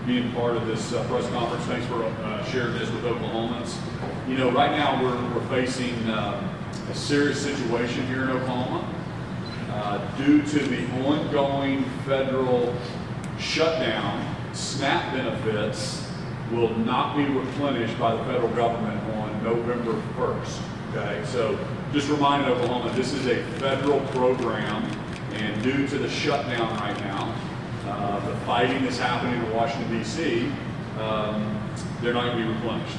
being part of this press conference. Thanks for sharing this with Oklahomans. You know, right now we're facing a serious situation here in Oklahoma due to the ongoing federal shutdown. SNAP benefits will not be replenished by the federal government on November 1st. Okay, so just reminding Oklahoma, this is a federal program, and due to the shutdown right now, the fighting that's happening in Washington, D.C., they're not going to be replenished.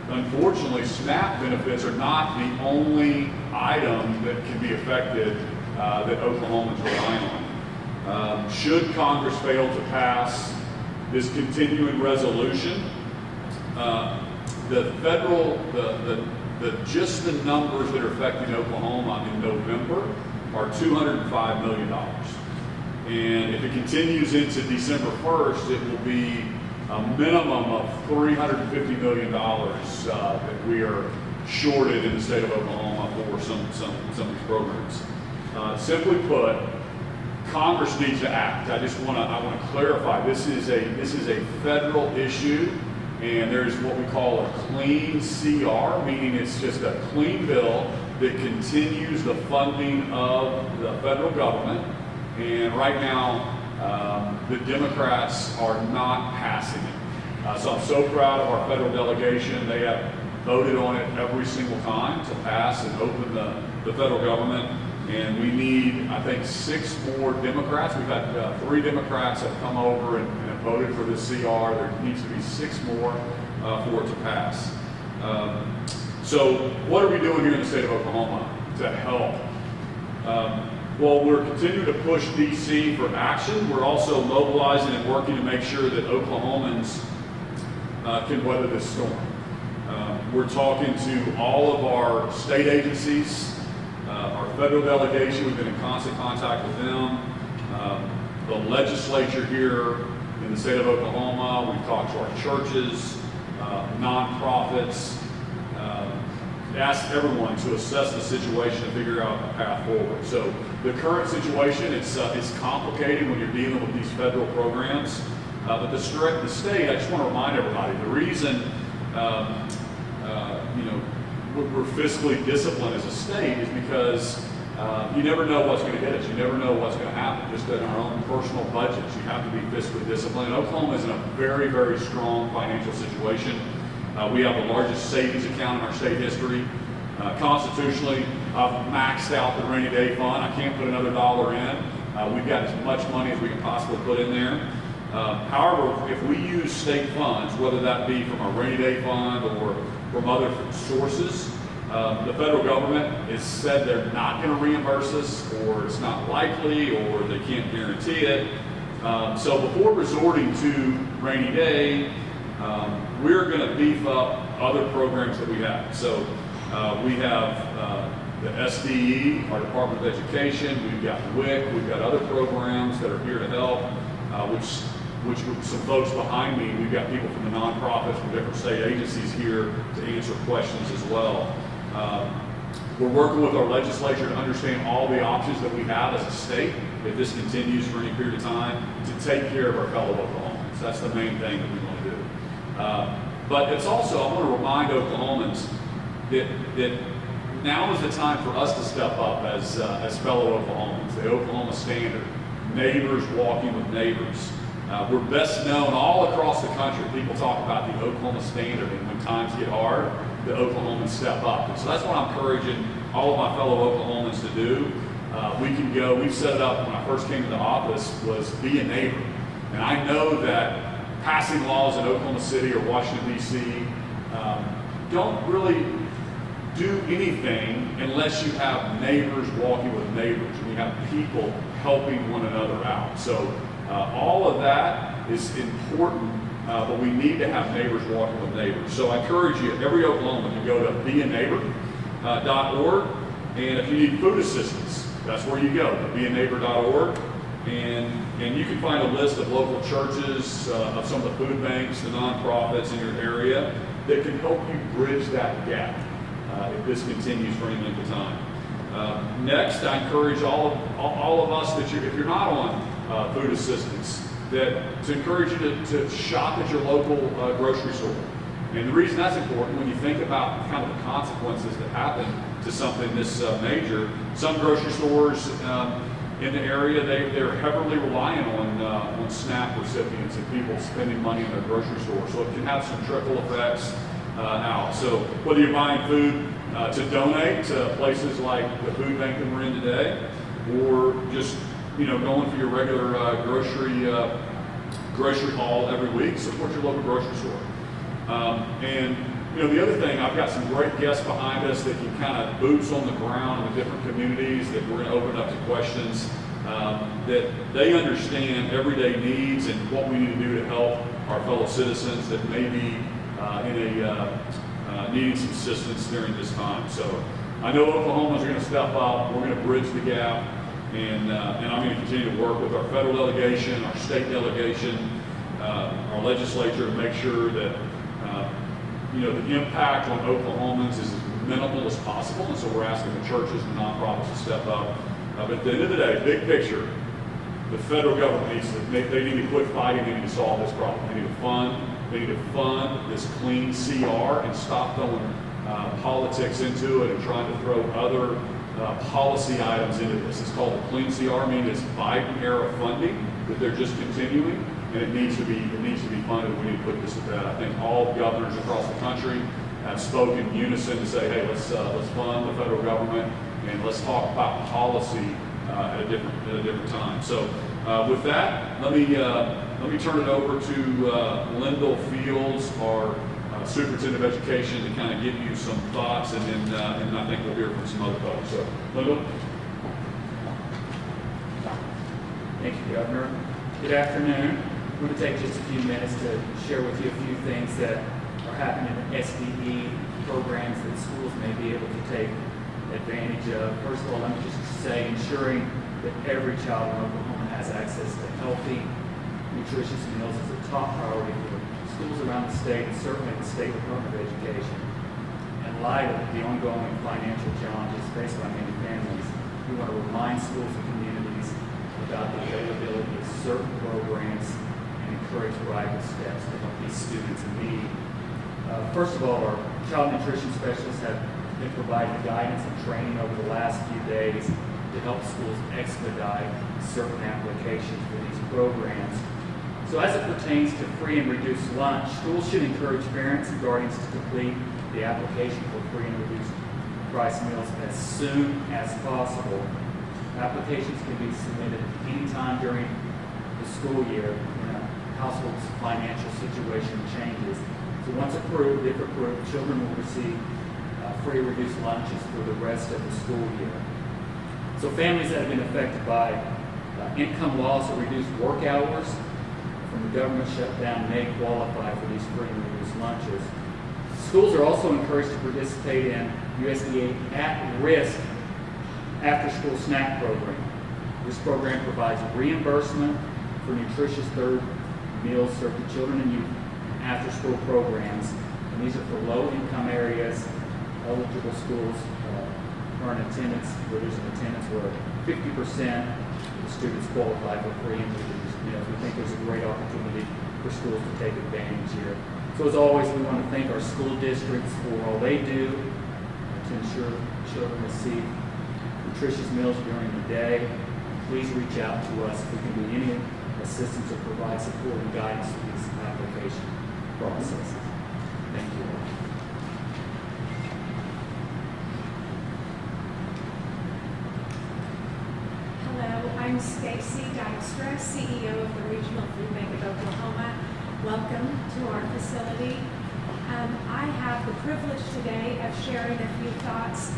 Unfortunately, SNAP benefits are not the only item that can be affected that Oklahomans rely on. Should Congress fail to pass this continuing resolution, just the numbers that are affecting Oklahoma in November are $205 million. And if it continues into December 1st, it will be a minimum of $350 million that we are shorted in the state of Oklahoma for some of these programs. Simply put, Congress needs to act. I want to clarify, this is a federal issue, and there's what we call a clean CR, meaning it's just a clean bill that continues the funding of the federal government. And right now, the Democrats are not passing it. So I'm so proud of our federal delegation. They have voted on it every single time to pass and open the federal government. And we need, I think, 6 more Democrats. We've had 3 Democrats have come over and have voted for this CR. There needs to be 6 more for it to pass. So what are we doing here in the state of Oklahoma to help? Well, we're continuing to push D.C. for action. We're also mobilizing and working to make sure that Oklahomans can weather this storm. We're talking to all of our state agencies, our federal delegation. We've been in constant contact with them. The legislature here in the state of Oklahoma. We've talked to our churches, nonprofits, asked everyone to assess the situation and figure out a path forward. So the current situation, it's complicated when you're dealing with these federal programs. But the state, I just want to remind everybody, the reason we're fiscally disciplined as a state is because you never know what's going to hit us. You never know what's going to happen. Just in our own personal budgets, you have to be fiscally disciplined. And Oklahoma is in a very, very strong financial situation. We have the largest savings account in our state history. Constitutionally, I've maxed out the rainy day fund. I can't put another dollar in. We've got as much money as we can possibly put in there. However, if we use state funds, whether that be from our rainy day fund or from other sources, the federal government has said they're not going to reimburse us, or it's not likely, or they can't guarantee it. So before resorting to rainy day, we're going to beef up other programs that we have. So we have the SDE, our Department of Education. We've got WIC. We've got other programs that are here to help, which some folks behind me, we've got people from the nonprofits, from different state agencies here to answer questions as well. We're working with our legislature to understand all the options that we have as a state, if this continues for any period of time, to take care of our fellow Oklahomans. That's the main thing that we want to do. But it's also, I want to remind Oklahomans that now is the time for us to step up as fellow Oklahomans, the Oklahoma Standard, neighbors walking with neighbors. We're best known all across the country. People talk about the Oklahoma Standard, and when times get hard, the Oklahomans step up. And so that's what I'm encouraging all of my fellow Oklahomans to do. We've set it up when I first came to the office, was be a neighbor. And I know that passing laws in Oklahoma City or Washington, D.C. Don't really do anything unless you have neighbors walking with neighbors, and you have people helping one another out. So all of that is important, but we need to have neighbors walking with neighbors. So I encourage you, every Oklahoman, to go to beaneighbor.org, and if you need food assistance, that's where you go, to beaneighbor.org. And you can find a list of local churches, of some of the food banks, the nonprofits in your area that can help you bridge that gap if this continues for any length of time. Next, I encourage all of us that if you're not on food assistance, to encourage you to shop at your local grocery store. And the reason that's important, when you think about kind of the consequences that happen to something this major, some grocery stores in the area, they're heavily reliant on SNAP recipients and people spending money in their grocery store. So it can have some trickle effects out. So whether you're buying food to donate to places like the food bank that we're in today, or just going for your regular grocery haul every week, support your local grocery store. And the other thing, I've got some great guests behind us that can kind of boots on the ground in the different communities that we're going to open up to questions, that they understand everyday needs and what we need to do to help our fellow citizens that may be needing some assistance during this time. So I know Oklahomans are going to step up. We're going to bridge the gap, and I'm going to continue to work with our federal delegation, our state delegation, our legislature to make sure that the impact on Oklahomans is as minimal as possible. And so we're asking the churches and nonprofits to step up. But at the end of the day, big picture, the federal government they need to quit fighting. They need to solve this problem. They need to fund this clean CR and stop throwing politics into it and trying to throw other policy items into this. It's called a clean CR, meaning it's Biden era funding that they're just continuing, and it needs to be funded. We need to put this to bed. I think all governors across the country have spoken in unison to say, hey, let's fund the federal government and let's talk about policy at a different time. So with that, let me turn it over to Lyndall Fields, our Superintendent of Education, to kind of give you some thoughts, and then I think we'll hear from some other folks. So, Lyndall. Thank you, Governor. Good afternoon. I'm going to take just a few minutes to share with you a few things that are happening in SDE programs that schools may be able to take advantage of. First of all, let me just say ensuring that every child in Oklahoma has access to healthy, nutritious meals is a top priority for schools around the state, and certainly the State Department of Education. In light of the ongoing financial challenges faced by many families, we want to remind schools and communities about the availability of certain programs and encourage proactive steps to help these students in need. First of all, our child nutrition specialists have been providing guidance and training over the last few days to help schools expedite certain applications for these programs. So as it pertains to free and reduced lunch, schools should encourage parents and guardians to complete the application for free and reduced price meals as soon as possible. Applications can be submitted anytime during the school year when a household's financial situation changes. So once approved, if approved, children will receive free or reduced lunches for the rest of the school year. So families that have been affected by income loss or reduced work hours from the government shutdown may qualify for these free and reduced lunches. Schools are also encouraged to participate in USDA at-risk after-school snack program. This program provides reimbursement for nutritious third meals served to children and youth in after-school programs, and these are for low-income areas. Eligible schools are in attendance, where there's an attendance where 50% of the students qualify for free and reduced meals. We think there's a great opportunity for schools to take advantage here. So as always, we want to thank our school districts for all they do to ensure children receive nutritious meals during the day. Please reach out to us if we can be any assistance or provide support and guidance to these application processes. Thank you all. I'm Stacy Dykstra, CEO of the Regional Food Bank of Oklahoma. Welcome to our facility. I have the privilege today of sharing a few thoughts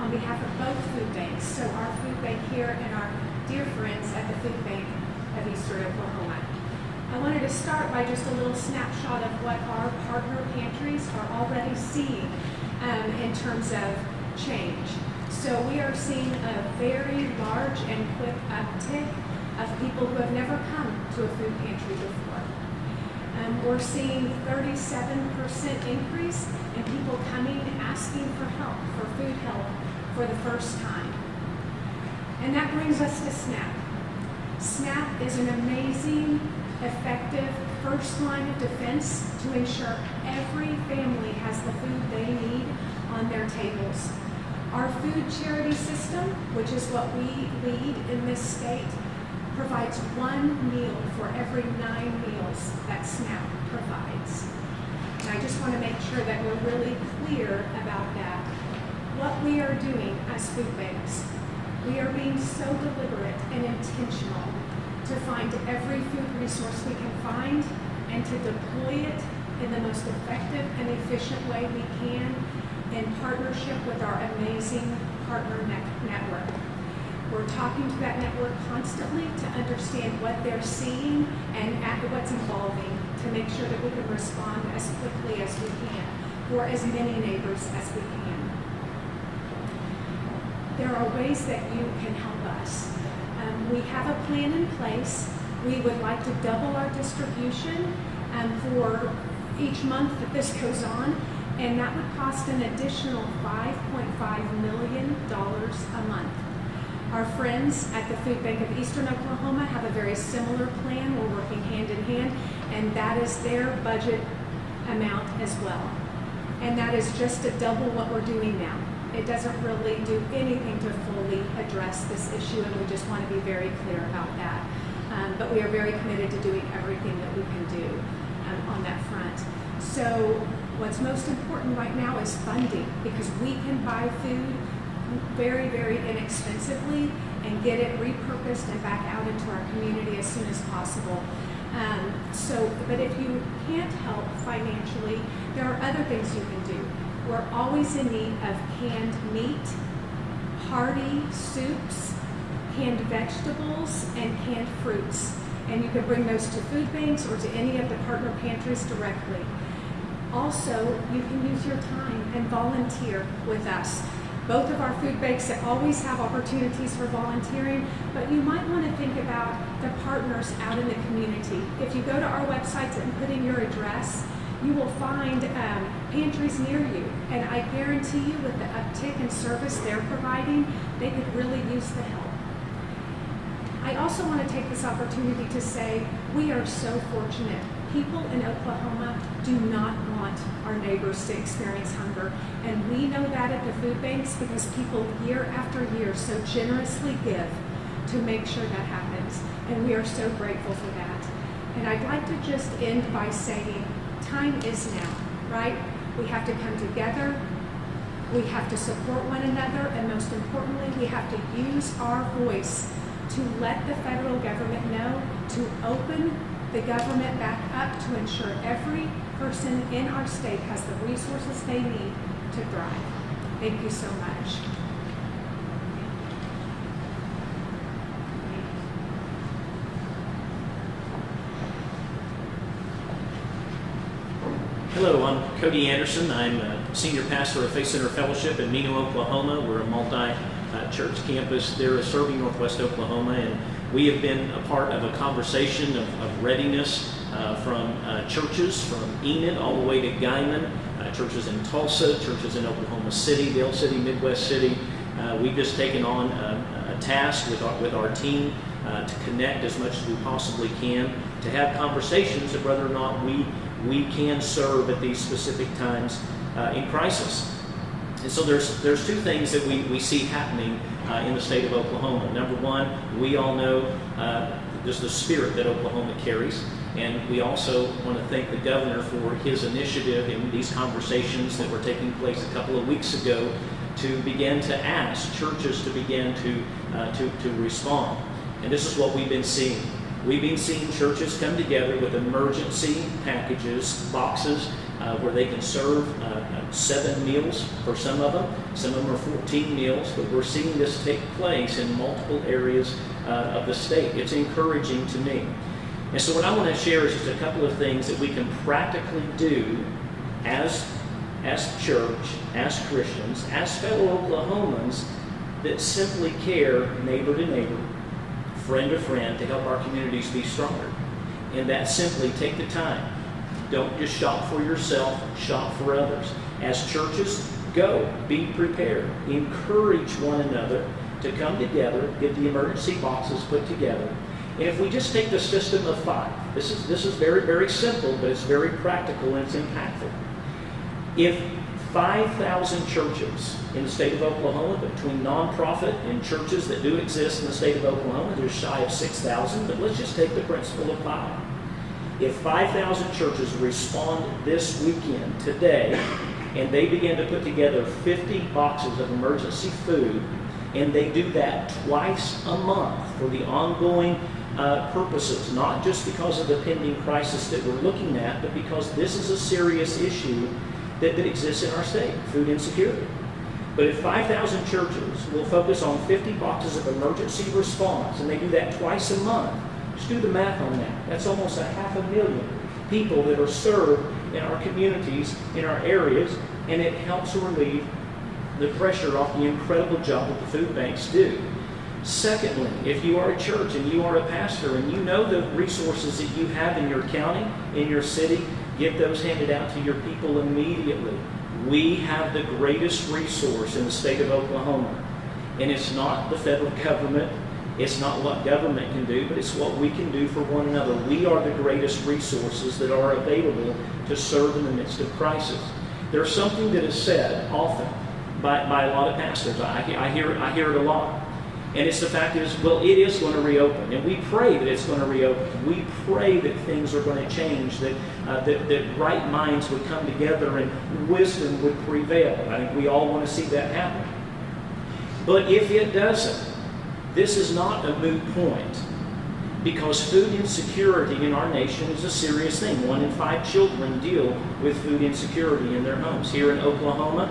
on behalf of both food banks. So our food bank here and our dear friends at the Food Bank of Eastern Oklahoma. I wanted to start by just a little snapshot of what our partner pantries are already seeing in terms of change. So we are seeing a very large and quick uptick of people who have never come to a food pantry before. We're seeing 37% increase in people coming asking for help, for food help, for the first time. And that brings us to SNAP. SNAP is an amazing, effective first line of defense to ensure every family has the food they need on their tables. Our food charity system, which is what we lead in this state, provides 1 meal for every 9 meals that SNAP provides. And I just want to make sure that we're really clear about that. What we are doing as food banks, we are being so deliberate and intentional to find every food resource we can find and to deploy it in the most effective and efficient way we can in partnership with our amazing partner network. We're talking to that network constantly to understand what they're seeing and what's evolving to make sure that we can respond as quickly as we can for as many neighbors as we can. There are ways that you can help us. We have a plan in place. We would like to double our distribution for each month that this goes on, and that would cost an additional $5.5 million a month. Our friends at the Food Bank of Eastern Oklahoma have a very similar plan. We're working hand in hand, and that is their budget amount as well. And that is just to double what we're doing now. It doesn't really do anything to fully address this issue, and we just want to be very clear about that. But we are very committed to doing everything that we can do on that front. So what's most important right now is funding, because we can buy food very, very inexpensively and get it repurposed and back out into our community as soon as possible. But if you can't help financially, there are other things you can do. We're always in need of canned meat, hearty soups, canned vegetables, and canned fruits. And you can bring those to food banks or to any of the partner pantries directly. Also, you can use your time and volunteer with us. Both of our food banks always have opportunities for volunteering, but you might want to think about the partners out in the community. If you go to our websites and put in your address, you will find pantries near you. And I guarantee you, with the uptick in service they're providing, they could really use the help. I also want to take this opportunity to say we are so fortunate. People in Oklahoma do not want our neighbors to experience hunger. And we know that at the food banks because people year after year so generously give to make sure that happens. And we are so grateful for that. And I'd like to just end by saying time is now, right? We have to come together. We have to support one another. And most importantly, we have to use our voice to let the federal government know to open the government back up to ensure every person in our state has the resources they need to thrive. Thank you so much. Hello, I'm Cody Anderson. I'm a senior pastor of Faith Center Fellowship in Mino, Oklahoma. We're a multi-church campus there serving Northwest Oklahoma, and we have been a part of a conversation of readiness from churches from Enid all the way to Guyman, churches in Tulsa, churches in Oklahoma City, Dale City, Midwest City. We've just taken on a task with our team to connect as much as we possibly can, to have conversations of whether or not we can serve at these specific times in crisis. And so there's two things that we see happening in the state of Oklahoma. Number one, we all know just the spirit that Oklahoma carries. And we also want to thank the governor for his initiative in these conversations that were taking place a couple of weeks ago to begin to ask churches to begin to respond. And this is what we've been seeing. We've been seeing churches come together with emergency packages, boxes, where they can serve 7 meals for some of them. Some of them are 14 meals, but we're seeing this take place in multiple areas of the state. It's encouraging to me. And so what I want to share is just a couple of things that we can practically do as church, as Christians, as fellow Oklahomans that simply care neighbor to neighbor, friend to friend, to help our communities be stronger. And that simply take the time. Don't just shop for yourself, shop for others. As churches, go, be prepared. Encourage one another to come together, get the emergency boxes put together, And if we just take the system of 5, this is very, very simple, but it's very practical and it's impactful. If 5,000 churches in the state of Oklahoma, between nonprofit and churches that do exist in the state of Oklahoma, there's shy of 6,000, but let's just take the principle of 5. If 5,000 churches respond this weekend, today, and they begin to put together 50 boxes of emergency food, and they do that twice a month for the ongoing purposes, not just because of the pending crisis that we're looking at, but because this is a serious issue that exists in our state, food insecurity. But if 5,000 churches will focus on 50 boxes of emergency response, and they do that twice a month, just do the math on that. That's almost 500,000 people that are served in our communities, in our areas, and it helps relieve the pressure off the incredible job that the food banks do. Secondly, if you are a church and you are a pastor and you know the resources that you have in your county, in your city, get those handed out to your people immediately. We have the greatest resource in the state of Oklahoma. And it's not the federal government, it's not what government can do, but it's what we can do for one another. We are the greatest resources that are available to serve in the midst of crisis. There's something that is said often by a lot of pastors. I hear it a lot. And it's the fact is, well, it is going to reopen. And we pray that it's going to reopen. We pray that things are going to change, that right minds would come together and wisdom would prevail. I think we all want to see that happen. But if it doesn't, this is not a moot point, because food insecurity in our nation is a serious thing. 1 in 5 children deal with food insecurity in their homes. Here in Oklahoma,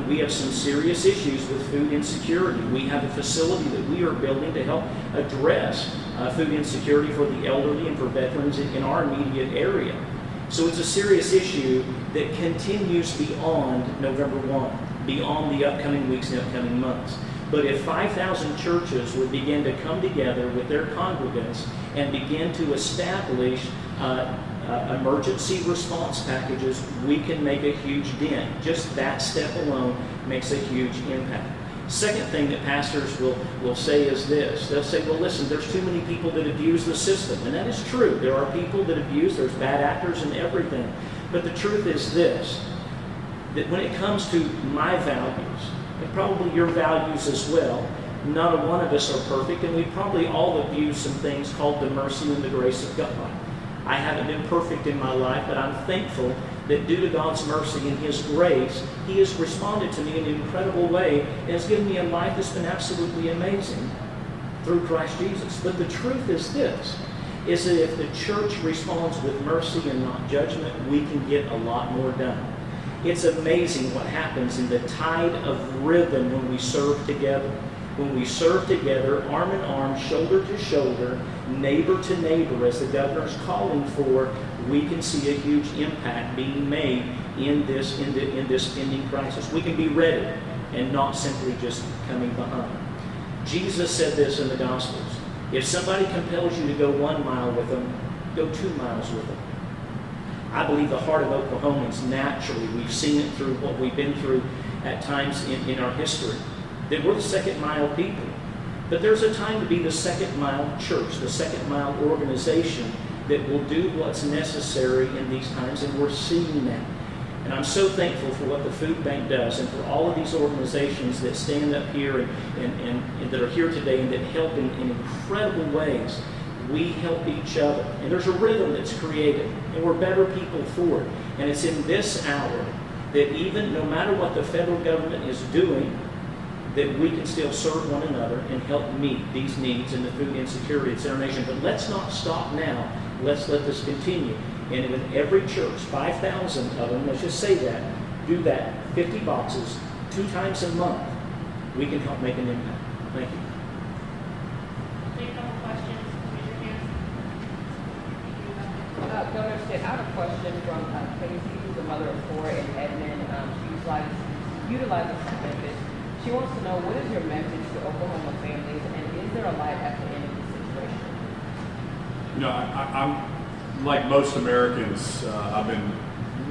we have some serious issues with food insecurity. We have a facility that we are building to help address food insecurity for the elderly and for veterans in our immediate area. So it's a serious issue that continues beyond November 1, beyond the upcoming weeks and upcoming months. But if 5,000 churches would begin to come together with their congregants and begin to establish emergency response packages, we can make a huge dent. Just that step alone makes a huge impact. Second thing that pastors will say is this. They'll say, well, listen, there's too many people that abuse the system. And that is true. There are people that abuse. There's bad actors and everything. But the truth is this, that when it comes to my values, and probably your values as well, not a one of us are perfect, and we probably all abuse some things called the mercy and the grace of God. I haven't been perfect in my life, but I'm thankful that due to God's mercy and His grace, He has responded to me in an incredible way and has given me a life that's been absolutely amazing through Christ Jesus. But the truth is this, is that if the church responds with mercy and not judgment, we can get a lot more done. It's amazing what happens in the tide of rhythm when we serve together. When we serve together, arm in arm, shoulder to shoulder, neighbor to neighbor, as the governor's calling for, we can see a huge impact being made in this pending crisis. We can be ready and not simply just coming behind. Jesus said this in the Gospels. If somebody compels you to go 1 mile with them, go 2 miles with them. I believe the heart of Oklahomans, naturally, we've seen it through what we've been through at times in our history, that we're the second mile people. But there's a time to be the second mile church, the second mile organization that will do what's necessary in these times, and we're seeing that. And I'm so thankful for what the food bank does and for all of these organizations that stand up here and that are here today and that help in incredible ways. We help each other. And there's a rhythm that's created, and we're better people for it. And it's in this hour that even no matter what the federal government is doing, that we can still serve one another and help meet these needs and the food insecurity that's in our nation. But let's not stop now. Let's let this continue. And with every church, 5,000 of them, let's just say that, do that, 50 boxes, 2 times a month, we can help make an impact. Thank you. Governor Stitt, I have a question from Casey, who's a mother of 4 in Edmond. She utilizes some benefits. She wants to know, what is your message to Oklahoma families, and is there a light at the end of this situation? You know, I'm like most Americans, I've been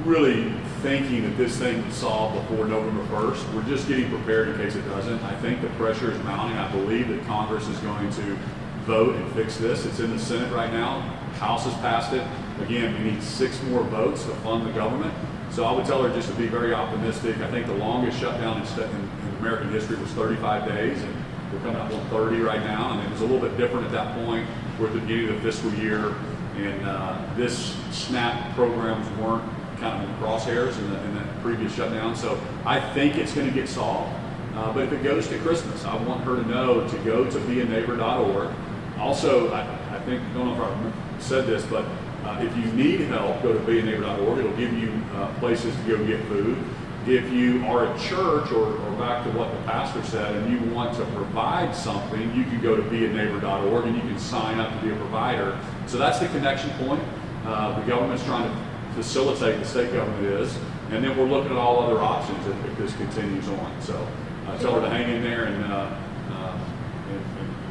really thinking that this thing would solve before November 1st. We're just getting prepared in case it doesn't. I think the pressure is mounting. I believe that Congress is going to vote and fix this. It's in the Senate right now. House has passed it. Again, we need 6 more votes to fund the government. So I would tell her just to be very optimistic. I think the longest shutdown in American history was 35 days, and we're coming up on 30 right now. And it was a little bit different at that point. We're at the beginning of the fiscal year, and this SNAP programs weren't kind of in the crosshairs in that previous shutdown. So I think it's going to get solved. But if it goes to Christmas, I want her to know to go to beaneighbor.org. Also, I think, I don't know if I said this, but if you need help, go to beaneighbor.org. It'll give you places to go get food. If you are a church, or back to what the pastor said, and you want to provide something, you can go to beaneighbor.org and you can sign up to be a provider. So that's the connection point. The government's trying to facilitate, the state government is, and then we're looking at all other options if this continues on. So tell her to hang in there, and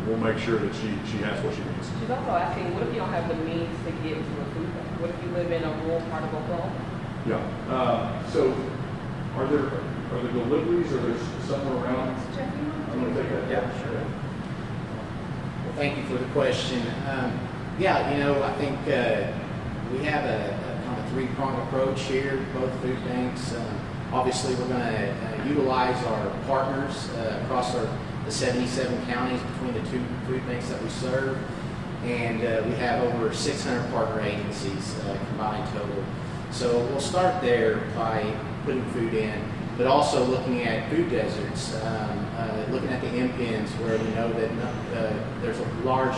we'll make sure that she has what she needs. She's also asking, what if you don't have the means to get to a food bank? What if you live in a rural part of Oklahoma? Yeah. So are there deliveries, or there's somewhere around? Jeff, you I'm going to take that. Yeah, sure. Well, thank you for the question. I think we have a kind of 3-pronged approach here, both food banks. Obviously, we're going to utilize our partners across the 77 counties between the 2 food banks that we serve. And we have over 600 partner agencies combined total. So we'll start there by putting food in, but also looking at food deserts, looking at the MPNs where we know that there's a large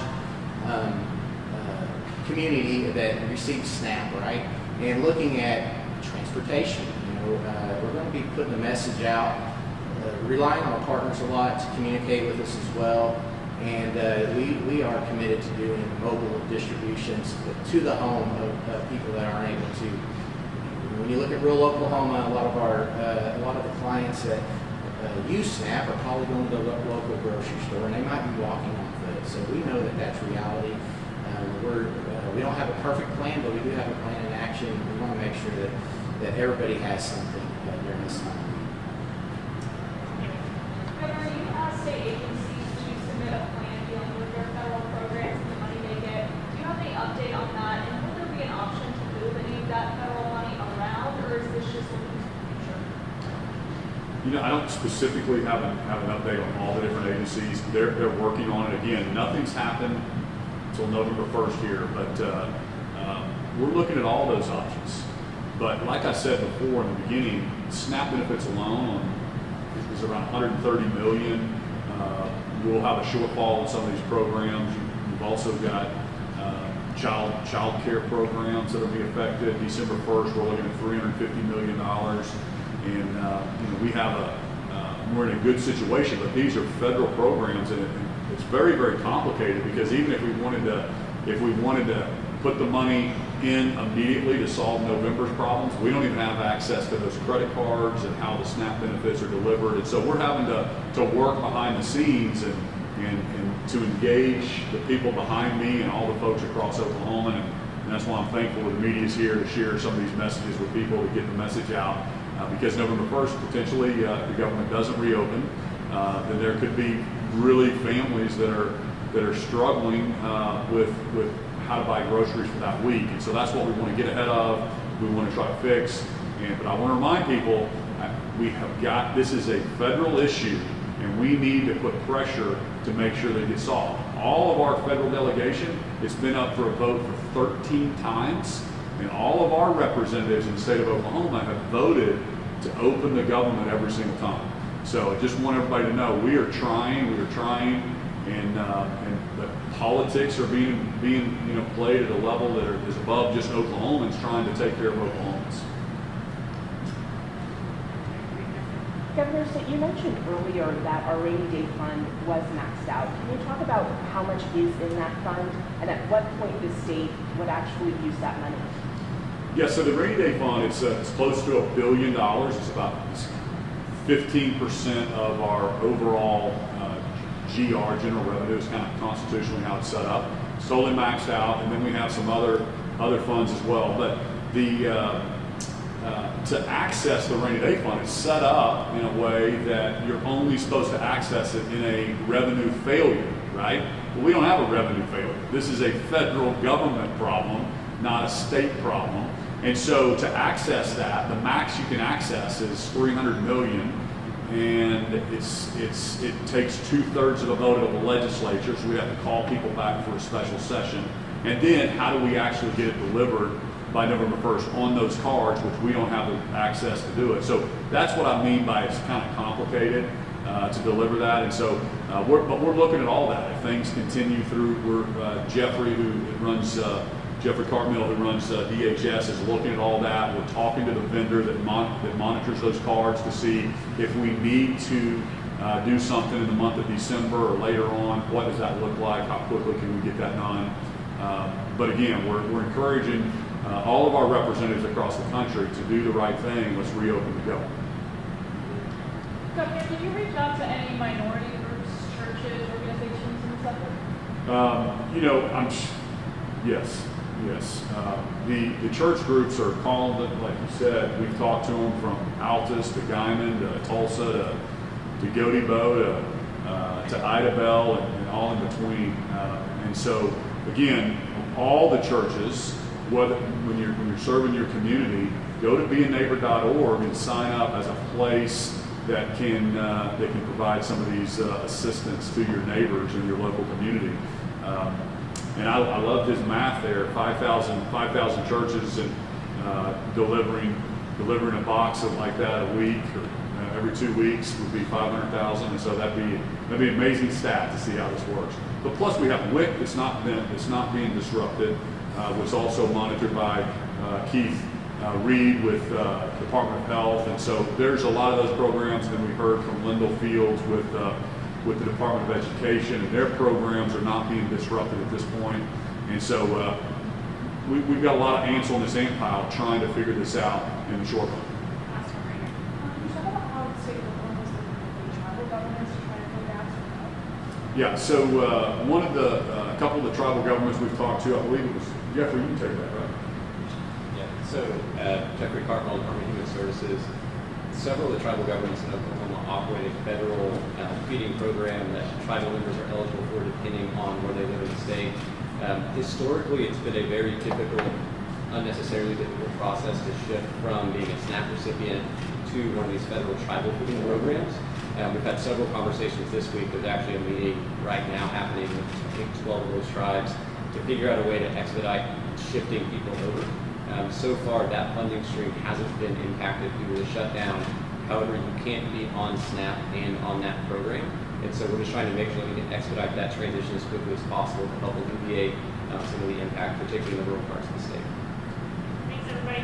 community that receives SNAP, right? And looking at transportation. We're going to be putting the message out, relying on our partners a lot to communicate with us as well. And we are committed to doing mobile distributions to the home of people that aren't able to. When you look at rural Oklahoma, a lot of the clients that use SNAP are probably going to the local grocery store, and they might be walking on foot. So we know that that's reality. We don't have a perfect plan, but we do have a plan in action. We want to make sure that everybody has something during this time. Governor, you asked state agencies to submit a plan dealing with their federal programs and the money they get. Do you have any update on that? And will there be an option to move any of that federal money around, or is this just looking to the future? I don't specifically have an update on all the different agencies. They're working on it. Again, nothing's happened until November 1st here, but we're looking at all those options. But like I said before in the beginning, SNAP benefits alone is around 130 million. We'll have a shortfall in some of these programs. You've also got child care programs that will be affected. December 1st, we're looking at $350 million. And we have we're in a good situation, but these are federal programs, and it's very, very complicated, because even if we wanted to put the money in immediately to solve November's problems, we don't even have access to those credit cards and how the SNAP benefits are delivered. And so we're having to work behind the scenes and to engage the people behind me and all the folks across Oklahoma. And that's why I'm thankful the media is here to share some of these messages with people, to get the message out. Because November 1st, potentially, if the government doesn't reopen, then there could be really families that are struggling with how to buy groceries for that week. And so that's what we want to get ahead of. We want to try to fix. But I want to remind people, this is a federal issue, and we need to put pressure to make sure they get solved. All of our federal delegation, it's been up for a vote for 13 times, and all of our representatives in the state of Oklahoma have voted to open the government every single time. So I just want everybody to know we are trying, and but politics are being played at a level that is above just Oklahomans trying to take care of Oklahomans. Governor, so you mentioned earlier that our rainy day fund was maxed out. Can you talk about how much is in that fund, and at what point the state would actually use that money? Yeah, so the rainy day fund, it's close to $1 billion. It's about 15% of our overall GR, general revenue, is kind of constitutionally how it's set up. It's totally maxed out, and then we have some other funds as well. But to access the rainy day fund, it's set up in a way that you're only supposed to access it in a revenue failure right? Well, we don't have a revenue failure. This is a federal government problem, not a state problem. And so to access that, the max you can access is 300 million, and it takes 2/3 of a vote of the legislature, so we have to call people back for a special session. And then how do we actually get it delivered by November 1st on those cards, which we don't have the access to do it. So that's what I mean by it's kind of complicated to deliver that. And so, we're looking at all that. If things continue through, Jeffrey Cartmill, who runs DHS, is looking at all that. We're talking to the vendor that monitors those cards to see if we need to do something in the month of December or later on. What does that look like? How quickly can we get that done? But again, we're encouraging all of our representatives across the country to do the right thing. Let's reopen to go. Governor, did you reach out to any minority groups, churches, organizations, and stuff? Yes. The church groups are calling it, like you said. We've talked to them from Altus to Guyman to Tulsa to Godibo to Idabel and all in between. And so, again, all the churches, when you're serving your community, go to beaneighbor.org and sign up as a place that can provide some of these assistance to your neighbors in your local community. And I love his math there. 5,000 churches and delivering a box of like that a week or every 2 weeks would be 500,000. And so that'd be an amazing stat to see how this works. But plus we have WIC that's not being disrupted. Was also monitored by Keith Reed with Department of Health, and so there's a lot of those programs. And then we heard from Lyndall Fields with the Department of Education, and their programs are not being disrupted at this point. And so we've got a lot of ants on this ant pile trying to figure this out in the short run. Can you talk about how the state of Oklahoma is working with the tribal governments to try to fill gaps? Yeah, so a couple of the tribal governments we've talked to, I believe it was Jeffrey, you can take that, right? Yeah, so Jeffrey Cartmill, Department of Human Services. Several of the tribal governments in Oklahoma operate a federal feeding program that tribal members are eligible for depending on where they live in the state. Historically, it's been a very typical, unnecessarily difficult process to shift from being a SNAP recipient to one of these federal tribal feeding programs. We've had several conversations this week. There's actually a meeting right now happening with, I think, 12 of those tribes to figure out a way to expedite shifting people over. So far, that funding stream hasn't been impacted due to the shutdown. However, you can't be on SNAP and on that program. And so we're just trying to make sure that we can expedite that transition as quickly as possible to help alleviate some of the impact, particularly in the rural parts of the state. Thanks, everybody.